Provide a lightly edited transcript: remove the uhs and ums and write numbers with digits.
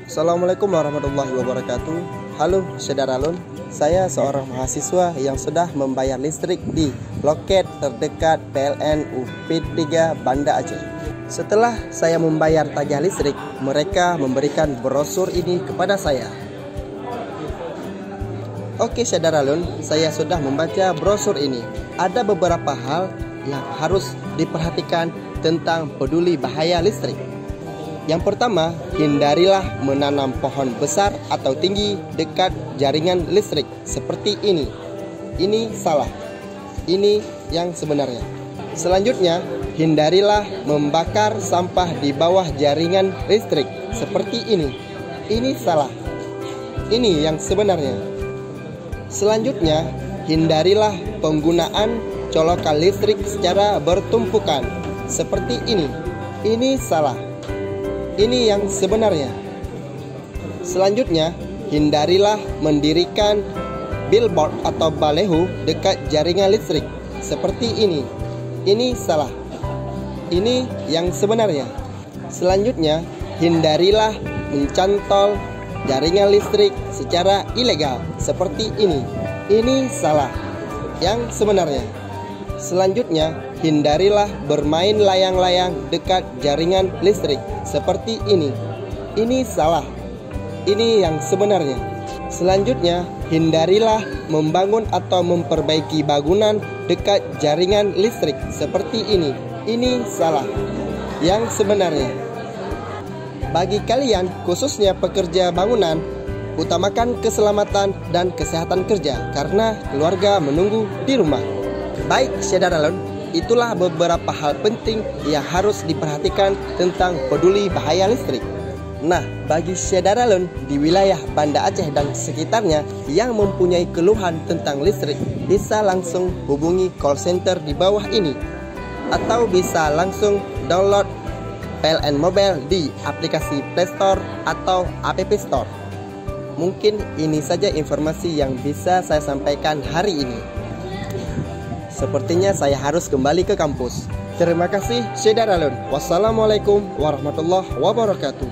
Assalamualaikum warahmatullahi wabarakatuh. Halo Syederalun, saya seorang mahasiswa yang sudah membayar listrik di loket terdekat PLN UP3 Banda Aceh. Setelah saya membayar tagih listrik, mereka memberikan brosur ini kepada saya. Oke Syederalun, saya sudah membaca brosur ini. Ada beberapa hal yang harus diperhatikan tentang peduli bahaya listrik. Yang pertama, hindarilah menanam pohon besar atau tinggi dekat jaringan listrik seperti ini. Ini salah. Ini yang sebenarnya. Selanjutnya, hindarilah membakar sampah di bawah jaringan listrik seperti ini. Ini salah. Ini yang sebenarnya. Selanjutnya, hindarilah penggunaan colokan listrik secara bertumpukan seperti ini. Ini salah. Ini yang sebenarnya. Selanjutnya, hindarilah mendirikan billboard atau baleho dekat jaringan listrik seperti ini. Ini salah. Ini yang sebenarnya. Selanjutnya, hindarilah mencantol jaringan listrik secara ilegal seperti ini. Ini salah. Yang sebenarnya. Selanjutnya, hindarilah bermain layang-layang dekat jaringan listrik seperti ini. Ini salah. Ini yang sebenarnya. Selanjutnya, hindarilah membangun atau memperbaiki bangunan dekat jaringan listrik seperti ini. Ini salah. Yang sebenarnya. Bagi kalian, khususnya pekerja bangunan, utamakan keselamatan dan kesehatan kerja karena keluarga menunggu di rumah. Baik Syederalun, itulah beberapa hal penting yang harus diperhatikan tentang peduli bahaya listrik. Nah, bagi Syederalun di wilayah Banda Aceh dan sekitarnya yang mempunyai keluhan tentang listrik, bisa langsung hubungi call center di bawah ini, atau bisa langsung download PLN Mobile di aplikasi Play Store atau App Store. Mungkin ini saja informasi yang bisa saya sampaikan hari ini. Sepertinya saya harus kembali ke kampus. Terima kasih Syederalun. Wassalamualaikum warahmatullahi wabarakatuh.